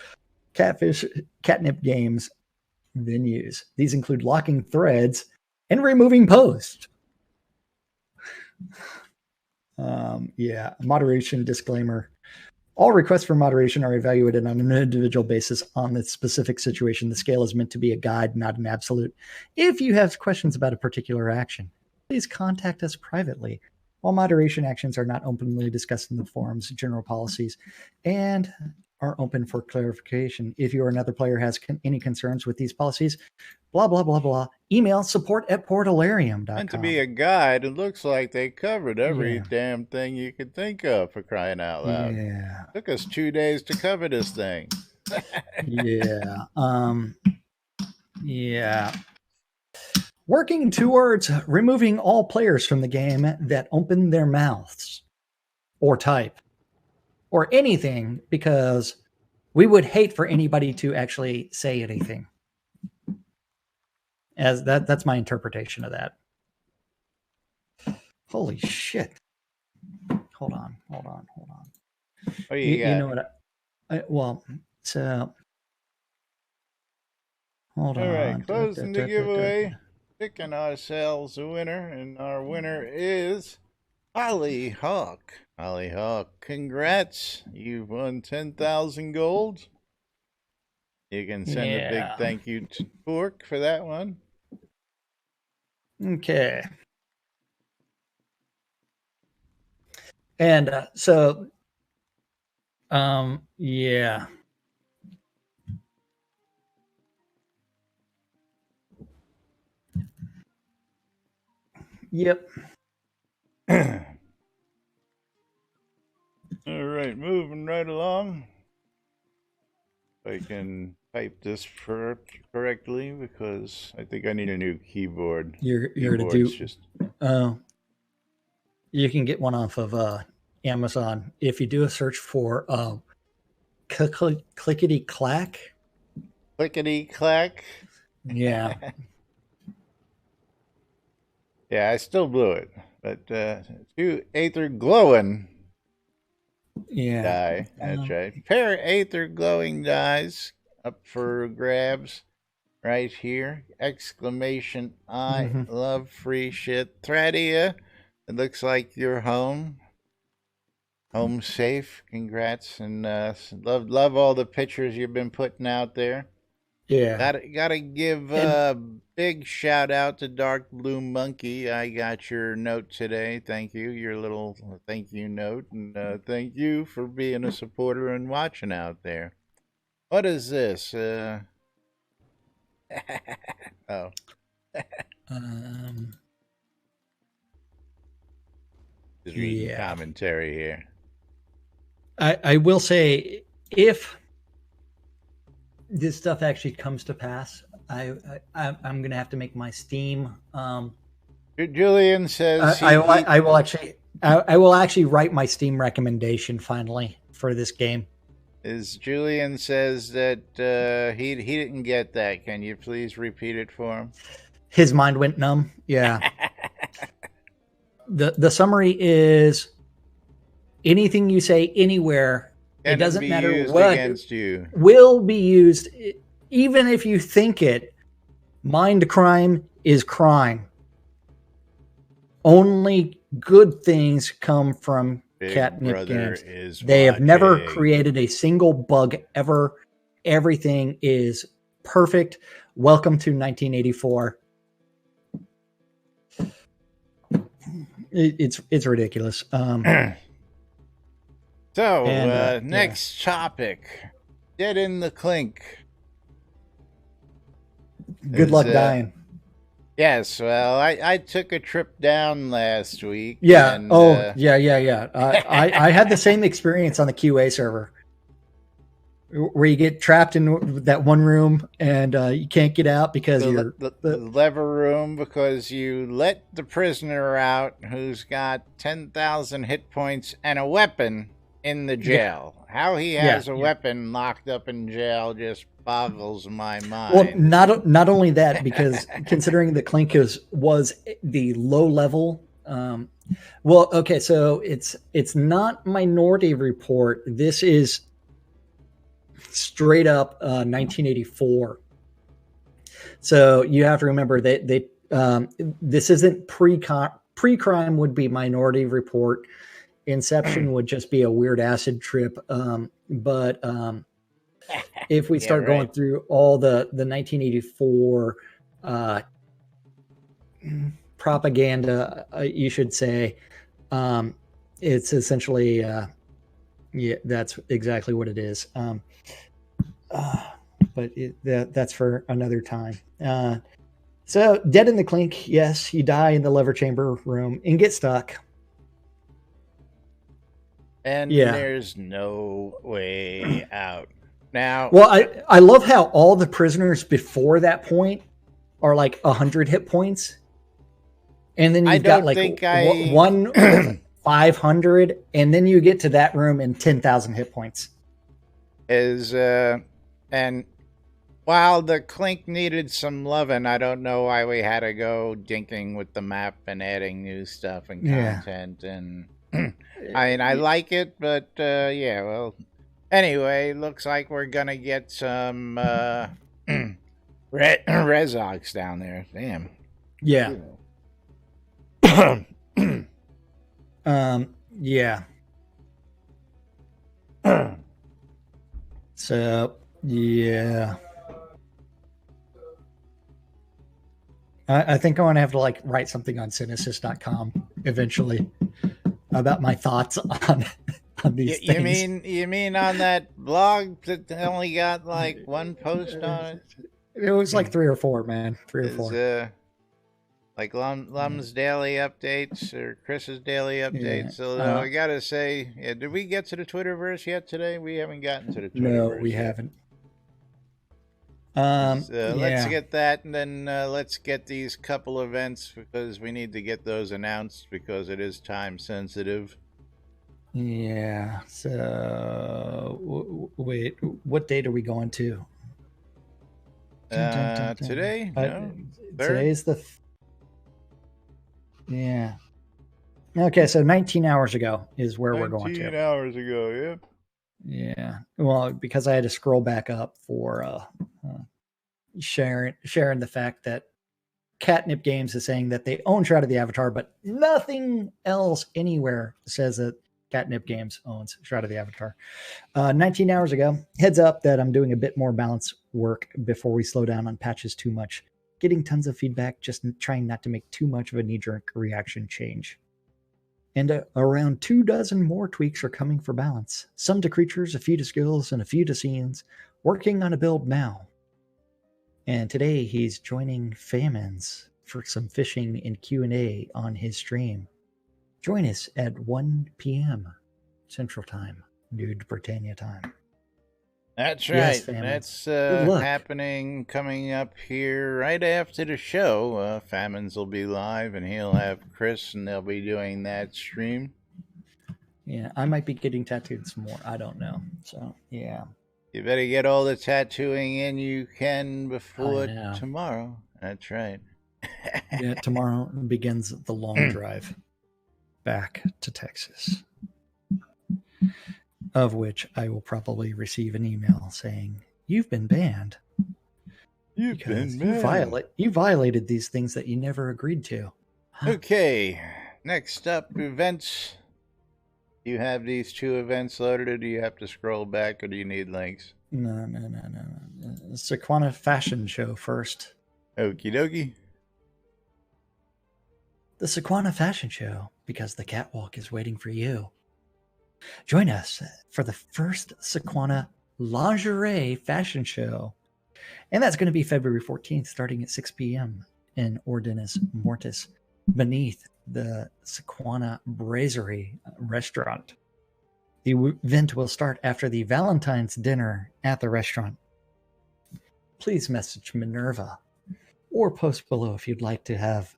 catnip games venues. These include locking threads and removing posts. Moderation disclaimer. All requests for moderation are evaluated on an individual basis on the specific situation. The scale is meant to be a guide, not an absolute. If you have questions about a particular action, please contact us privately. All moderation actions are not openly discussed in the forum's general policies and are open for clarification. If you or another player has any concerns with these policies, blah, blah, blah, blah, email support@portalarium.com. Meant to be a guide. It looks like they covered every damn thing you could think of, for crying out loud. Yeah. Took us 2 days to cover this thing. Yeah. Working towards removing all players from the game that open their mouths or type or anything, because we would hate for anybody to actually say anything. That's my interpretation of that. Holy shit. Hold on. Oh, you know what? So hold on. All right, closing the giveaway. Picking ourselves a winner, and our winner is Holly Hawk. Holly Hawk, congrats. You've won 10,000 gold. You can send a big thank you to Pork for that one. Okay. And yeah. Yep. All right, moving right along. If I can type this correctly because I think I need a new keyboard. You're to Keyboard's do. just You can get one off of Amazon if you do a search for clickety clack. clickety clack. Yeah. Yeah, I still blew it, but two Aether glowing Yeah. die. That's right. Pair of Aether glowing dies up for grabs right here. Exclamation! I love free shit. Thradia, it looks like you're home. Home safe. Congrats and love all the pictures you've been putting out there. Yeah. Gotta give a big shout out to Dark Blue Monkey. I got your note today. Thank you. Your little thank you note. And thank you for being a supporter and watching out there. What is this? Oh. Just reading commentary here. I will say, if this stuff actually comes to pass, I'm going to have to make my Steam. Julian says I will actually write my Steam recommendation finally for this game. Julian says that he didn't get that. Can you please repeat it for him? His mind went numb. Yeah. The summary is anything you say anywhere, it doesn't matter what, against you, will be used, even if you think it. Mind crime is crime. Only good things come from Big Catnip Games. They have never created a single bug ever. Everything is perfect. Welcome to 1984. It's ridiculous. Next topic. Get in the clink. Good luck dying. Yes, well, I took a trip down last week. Yeah. Yeah. I had the same experience on the QA server, where you get trapped in that one room and you can't get out because the lever room, because you let the prisoner out who's got 10,000 hit points and a weapon in the jail. Yeah. How he has a weapon locked up in jail just boggles my mind. Well, not only that, because considering the Clink was the low level. So it's not Minority Report. This is straight up 1984. So you have to remember that this isn't pre-crime would be Minority Report. Inception would just be a weird acid trip. But if we start going through all the 1984 propaganda, you should say, it's essentially, that's exactly what it is. But that's for another time. So Dead in the Clink, yes, you die in the lever chamber room and get stuck. And there's no way out. Now, well, I love how all the prisoners before that point are like 100 hit points. And then you've got like one 500, and then you get to that room and 10,000 hit points. And while the Clink needed some loving, I don't know why we had to go dinking with the map and adding new stuff and content. And I mean, I like it, but well, anyway, looks like we're gonna get some Rezox down there. Damn. Yeah. Yeah. So, yeah. I think I'm gonna have to like write something on Cinesys.com eventually about my thoughts on these things. You mean on that blog that only got like one post on it? It was like 3 or 4, man. 3 or Is 4. like Lum's daily updates or Chris's daily updates? Yeah. Although I gotta say, did we get to the Twitterverse yet today? We haven't gotten to the Twitterverse. No, we yet. haven't. Let's get that, and then let's get these couple events because we need to get those announced because it is time sensitive. Yeah. So wait, what date are we going to? Today? No? Today's the. Yeah. Okay, so 19 hours ago is where we're going to. 19 hours ago, yeah. Yeah. Well, because I had to scroll back up for sharing the fact that Catnip Games is saying that they own Shroud of the Avatar, but nothing else anywhere says that Catnip Games owns Shroud of the Avatar. 19 hours ago, heads up that I'm doing a bit more balance work before we slow down on patches too much. Getting tons of feedback, just trying not to make too much of a knee-jerk reaction change. And around 24 more tweaks are coming for balance. Some to creatures, a few to skills, and a few to scenes. Working on a build now. And today he's joining Famines for some fishing and Q&A on his stream. Join us at 1 p.m. Central Time, Nude Britannia time. That's right. Yes, That's happening coming up here right after the show. Famines will be live, and he'll have Chris, and they'll be doing that stream. Yeah, I might be getting tattooed some more. I don't know. So, yeah. You better get all the tattooing in you can before tomorrow. That's right. Yeah, tomorrow begins the long drive back to Texas, of which I will probably receive an email saying, "You've been banned. You violated these things that you never agreed to." Okay, next up, events. Do you have these 2 events loaded, or do you have to scroll back, or do you need links? No. Sequana Fashion Show first. Okie dokie. The Sequana Fashion Show, because the catwalk is waiting for you. Join us for the first Sequana Lingerie Fashion Show. And that's going to be February 14th, starting at 6 p.m. in Ordinis Mortis, beneath the Sequana Brasserie restaurant. The event will start after the Valentine's dinner at the restaurant. Please message Minerva or post below if you'd like to have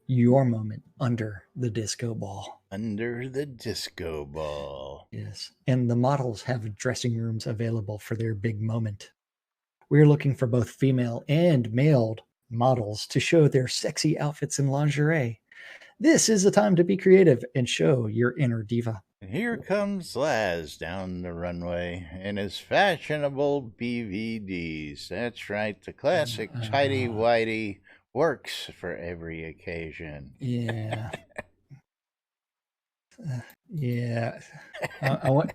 your moment under the disco ball. Under the disco ball. Yes. And the models have dressing rooms available for their big moment. We're looking for both female and male models to show their sexy outfits in lingerie. This is the time to be creative and show your inner diva. And here comes Laz down the runway in his fashionable BVDs. That's right, the classic tighty-whitey works for every occasion. Yeah. Yeah. I want.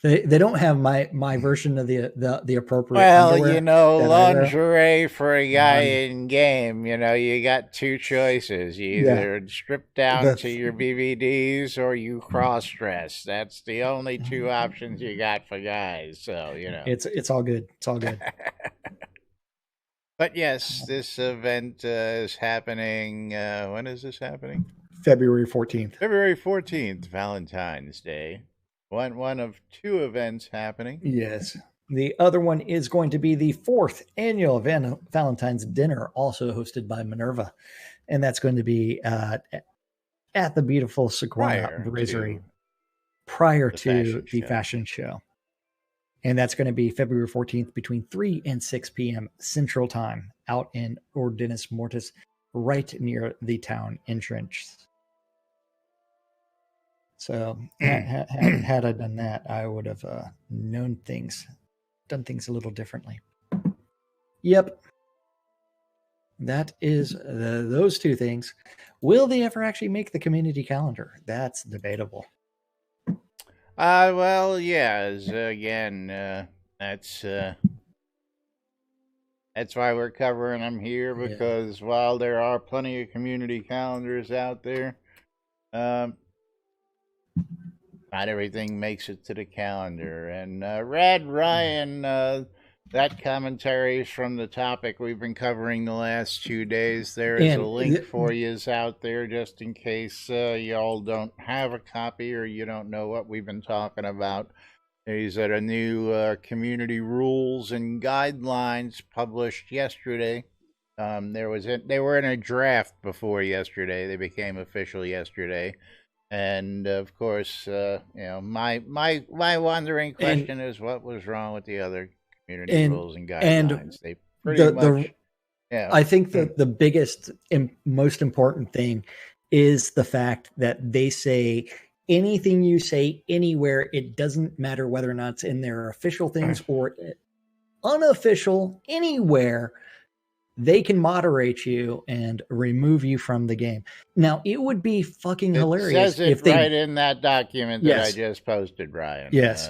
They don't have my version of the appropriate. Well, lingerie for a guy in game. You got 2 choices: you either strip down to your BVDs or you cross dress. That's the only 2 options you got for guys. So it's all good. It's all good. But yes, this event is happening. When is this happening? February 14th. February 14th, Valentine's Day. One of 2 events happening. Yes. The other one is going to be the 4th annual Valentine's dinner, also hosted by Minerva. And that's going to be at the beautiful Sequana Brasserie prior to the fashion show. And that's going to be February 14th between 3 and 6 p.m. Central Time out in Ordinis Mortis, right near the town entrance. So had I done that, I would have done things a little differently. Yep. That is those 2 things. Will they ever actually make the community calendar? That's debatable. Well, yeah. Again, that's That's why we're covering them here, because while there are plenty of community calendars out there, not everything makes it to the calendar. And Rad Ryan, that commentary is from the topic we've been covering the last 2 days. There is a link for you out there just in case y'all don't have a copy or you don't know what we've been talking about. These are the new community rules and guidelines published yesterday. They were in a draft before yesterday. They became official yesterday, and of course, my wondering question is, what was wrong with the other community rules and guidelines? They pretty much. I think that the biggest and most important thing is the fact that they say, anything you say anywhere, it doesn't matter whether or not it's in their official things or unofficial, anywhere, they can moderate you and remove you from the game. Now, it would be fucking hilarious. It says it if right in that document that I just posted, Brian. Yes.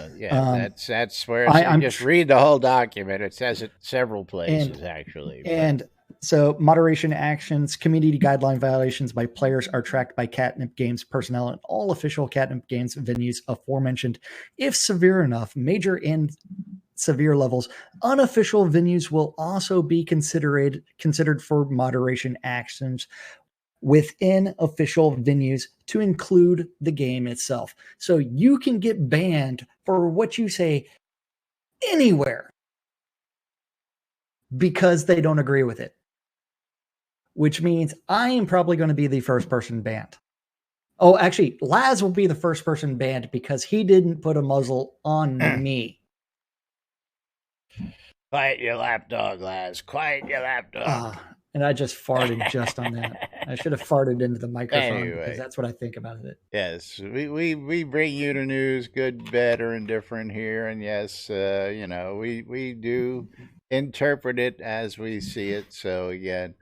That's where I just read the whole document. It says it several places, actually. So moderation actions, community guideline violations by players are tracked by Catnip Games personnel and all official Catnip Games venues aforementioned. If severe enough, major and severe levels, unofficial venues will also be considered for moderation actions within official venues to include the game itself. So you can get banned for what you say anywhere because they don't agree with it. Which means I am probably going to be the first person banned. Oh, actually, Laz will be the first person banned because he didn't put a muzzle on me. Quiet your lapdog, Laz. Quiet your lapdog. And I just farted just on that. I should have farted into the microphone because that's what I think about it. Yes, we bring you the news, good, bad, or indifferent here. And yes, we do interpret it as we see it. So again,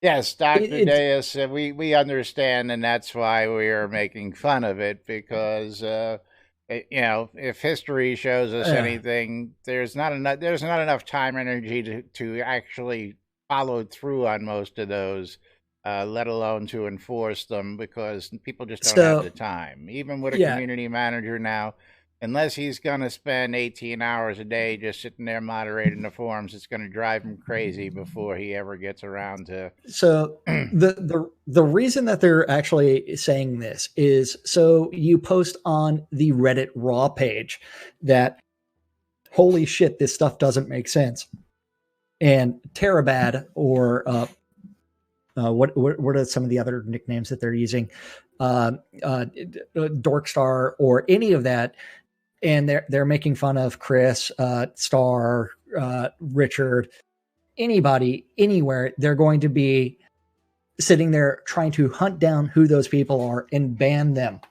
yes, Dr. Deus, we understand, and that's why we are making fun of it, because if history shows us anything, there's not enough time and energy to actually follow through on most of those, let alone to enforce them, because people just don't have the time. Even with a community manager now, unless he's going to spend 18 hours a day just sitting there moderating the forums, it's going to drive him crazy before he ever gets around to. So the reason that they're actually saying this is, so you post on the Reddit Raw page that, holy shit, this stuff doesn't make sense. And Terabad, or what are some of the other nicknames that they're using? Dorkstar, or any of that. And they're making fun of Chris, Star, Richard, anybody, anywhere. They're going to be sitting there trying to hunt down who those people are and ban them.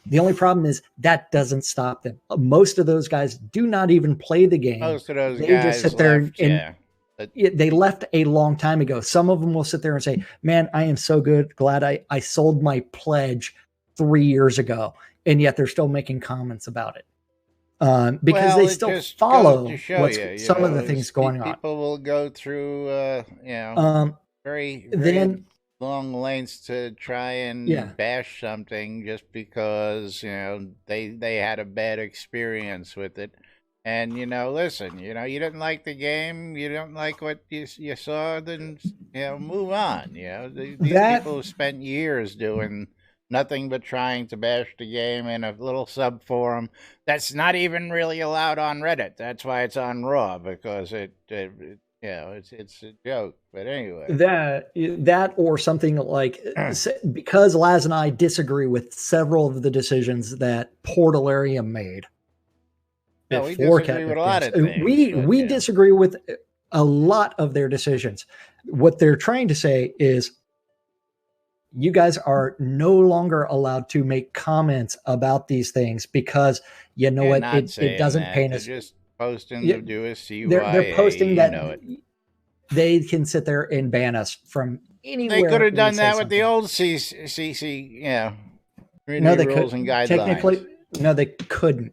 The only problem is that doesn't stop them. Most of those guys do not even play the game. Most of those guys just sit there they left a long time ago. Some of them will sit there and say, man, I am so glad I sold my pledge 3 years ago. And yet they're still making comments about it. Because they still follow some of the things going on. People will go through, very long lengths to try and bash something just because, they had a bad experience with it. And, listen, you didn't like the game, you don't like what you saw, then, move on. These people spent years doing nothing but trying to bash the game in a little sub forum that's not even really allowed on Reddit. That's why it's on Raw, because it's a joke. But anyway, that or something like, because Laz and I disagree with several of the decisions that Portalarium made. We disagree with a lot of things. We disagree with a lot of their decisions. What they're trying to say is, you guys are no longer allowed to make comments about these things because it doesn't paint us. They're just posting to do a CYA. They're posting that they can sit there and ban us from anywhere. They could have done that with the old CC, no, they rules and guidelines. Technically, no, they couldn't.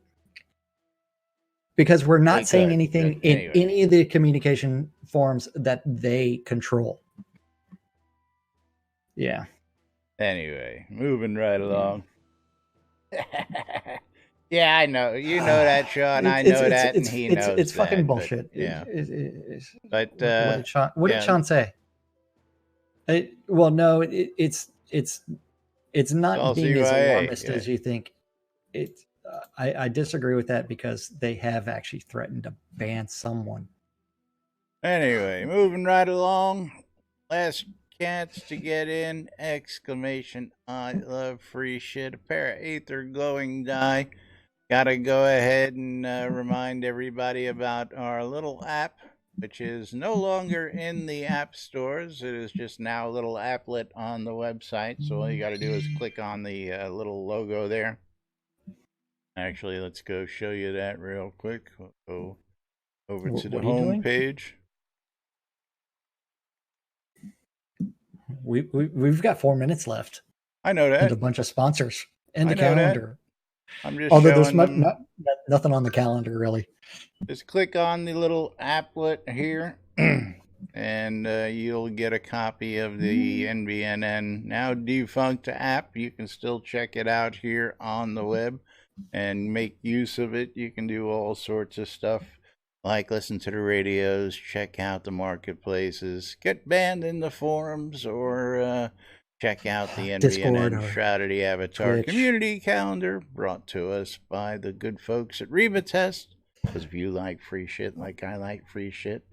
because we're not They saying could, anything but in anyway. any of the communication forms that they control. Yeah. Anyway, moving right along. Yeah, I know. You know that, Sean. I know that, and he knows it's fucking that. But bullshit. yeah, It's- but what did Sean? What did yeah, Sean say? Well, no, it's not all being as CYA. alarmist Yeah. as you think. It. I disagree with that because they have actually threatened to ban someone. Anyway, moving right along. Last chance to get in! Exclamation! I love free shit. A pair of Aether glowing dye. Gotta go ahead and remind everybody about our little app, which is no longer in the app stores. It is just now a little applet on the website. So all you got to do is click on the little logo there. Actually, let's go show you that real quick. We'll go over to the home page. We've got 4 minutes left. I know that. And a bunch of sponsors and the calendar. I'm just although showing there's them. nothing on the calendar really. Just click on the little applet here, and you'll get a copy of the NBNN now defunct app. You can still check it out here on the web and make use of it. You can do all sorts of stuff, like listen to the radios, check out the marketplaces, get banned in the forums, or check out the NBNN Shroud Avatar Twitch community calendar, brought to us by the good folks at Reba Test. Because if you like free shit like I like free shit,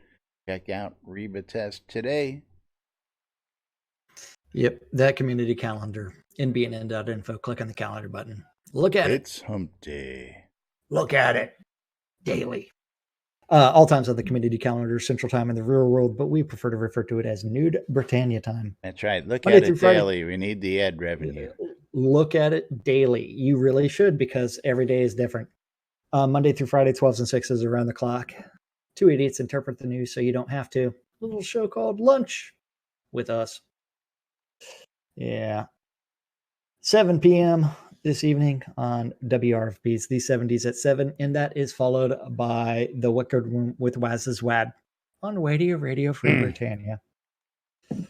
check out Reba Test today. Yep, that community calendar, nbnn.info. Click on the calendar button. Look at it. It's hump day. Look at it daily. All times on the community calendar, Central Time in the real world, but we prefer to refer to it as Nude Britannia time. That's right. Look at it daily. We need the ad revenue. Look at it daily. You really should, because every day is different. Monday through Friday, 12s and 6s around the clock. Two idiots interpret the news so you don't have to. A little show called Lunch with us. Yeah. 7 p.m. this evening on WRFB's The 70s at 7, and that is followed by The Wicked Room with Waz's Wad on Radio Free Britannia.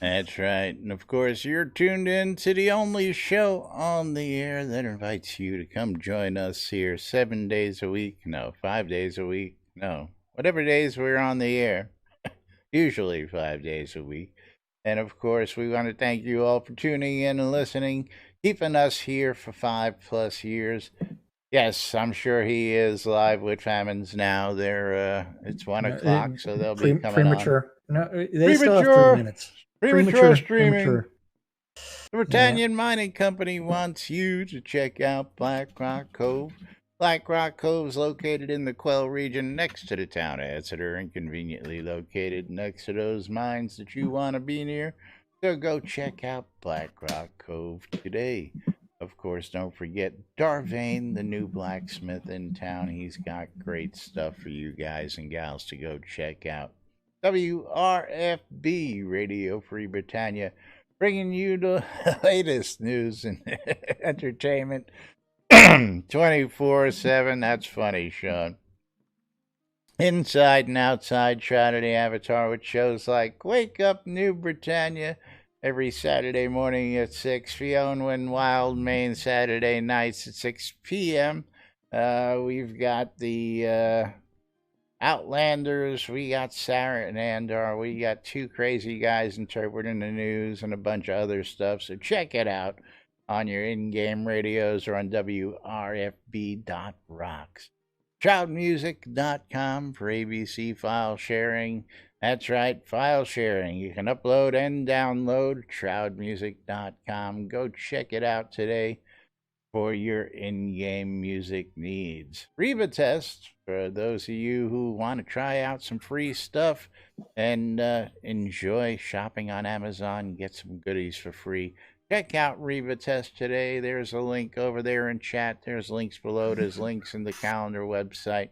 That's right. And of course, you're tuned in to the only show on the air that invites you to come join us here 7 days a week. No, 5 days a week. No, whatever days we're on the air. Usually 5 days a week. And of course, we want to thank you all for tuning in and listening, keeping us here for 5+ years. Yes, I'm sure he is live with famines now. It's 1 o'clock, so they'll be coming premature. on. No, they still have 3 minutes. Premature streaming. The Britannian Mining Company wants you to check out Black Rock Cove. Black Rock Cove is located in the Quell region next to the town of Exeter and conveniently located next to those mines that you want to be near. So go check out Black Rock Cove today. Of course, don't forget Darvane, the new blacksmith in town. He's got great stuff for you guys and gals to go check out. WRFB, Radio Free Britannia, bringing you the latest news and entertainment 24/7. That's funny, Sean. Inside and outside Shroud of the Avatar with shows like Wake Up New Britannia every Saturday morning at 6, Fiona and Wild Main Saturday nights at 6 p.m. We've got the Outlanders, we got Sarah and Andar, we got two crazy guys interpreting the news and a bunch of other stuff, so check it out on your in-game radios or on WRFB.rocks. Shroudmusic.com for ABC file sharing. That's right, file sharing. You can upload and download Shroudmusic.com. Go check it out today for your in-game music needs. Reba Test, for those of you who want to try out some free stuff and enjoy shopping on Amazon, get some goodies for free. Check out Reba Test today. There's a link over there in chat. There's links below. There's links in the calendar website.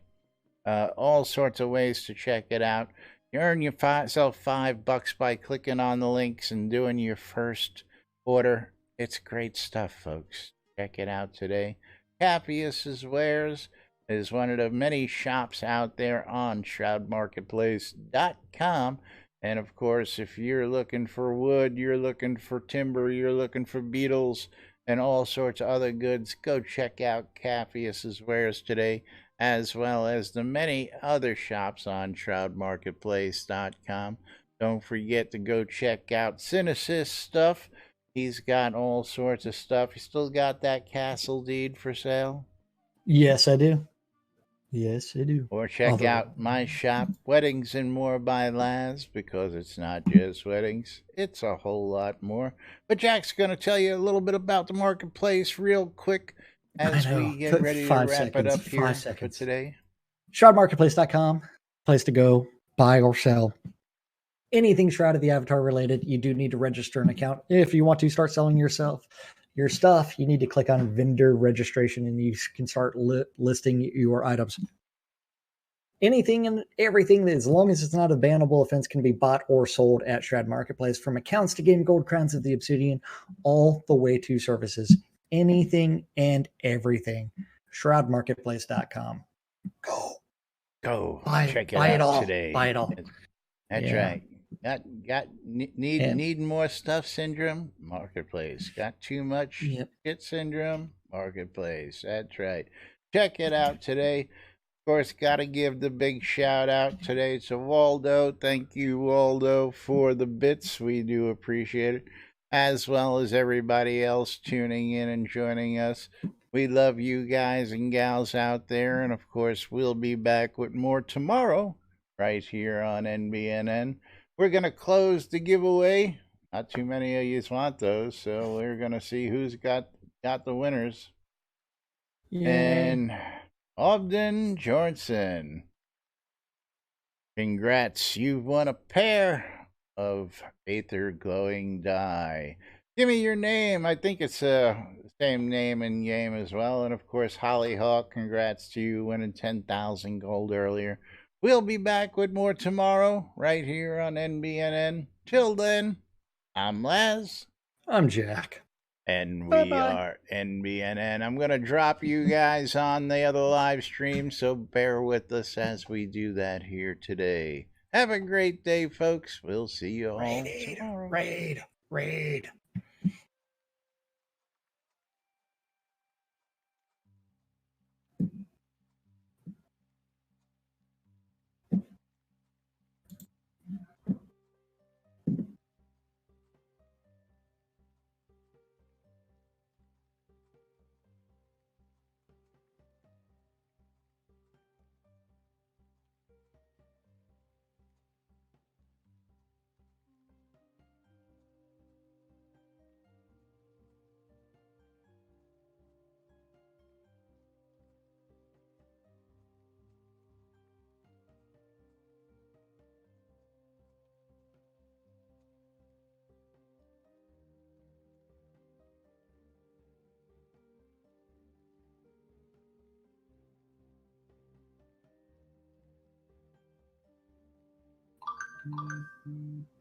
All sorts of ways to check it out. You earn yourself $5 by clicking on the links and doing your first order. It's great stuff, folks. Check it out today. Cappius's Wares. is one of the many shops out there on shroudmarketplace.com. And of course, if you're looking for wood, you're looking for timber, you're looking for beetles, and all sorts of other goods, go check out Capheus's wares today, as well as the many other shops on shroudmarketplace.com. Don't forget to go check out Synesys stuff. He's got all sorts of stuff. You still got that castle deed for sale? Yes, I do. Yes, I do. Or check out my shop, Weddings and More by Laz, because it's not just weddings, it's a whole lot more. But Jack's going to tell you a little bit about the marketplace real quick as we get ready to wrap it up here for today. Shroudmarketplace.com, place to go buy or sell anything Shroud of the Avatar related. You do need to register an account if you want to start selling your stuff. You need to click on vendor registration and you can start listing your items. Anything and everything that, as long as it's not a bannable offense, can be bought or sold at Shroud Marketplace, from accounts to game gold crowns of the Obsidian, all the way to services. Anything and everything. Shroudmarketplace.com. Go. Check it out today. Buy it all. That's right. Need more stuff syndrome? Marketplace. Got too much shit syndrome? Marketplace. That's right. Check it out today. Of course, got to give the big shout out today to Waldo. Thank you, Waldo, for the bits. We do appreciate it, as well as everybody else tuning in and joining us. We love you guys and gals out there, and of course, we'll be back with more tomorrow right here on NBNN. We're going to close the giveaway. Not too many of you want those, so we're going to see who's got the winners. Yay. And Ogden Johnson, congrats, you've won a pair of Aether Glowing Die. Give me your name. I think it's the same name in game as well. And of course, Hollyhawk, congrats to you winning 10,000 gold earlier. We'll be back with more tomorrow right here on NBNN. Till then, I'm Laz. I'm Jack. And we are NBNN. I'm going to drop you guys on the other live stream, so bear with us as we do that here today. Have a great day, folks. We'll see you all tomorrow. Raid. Mm-hmm.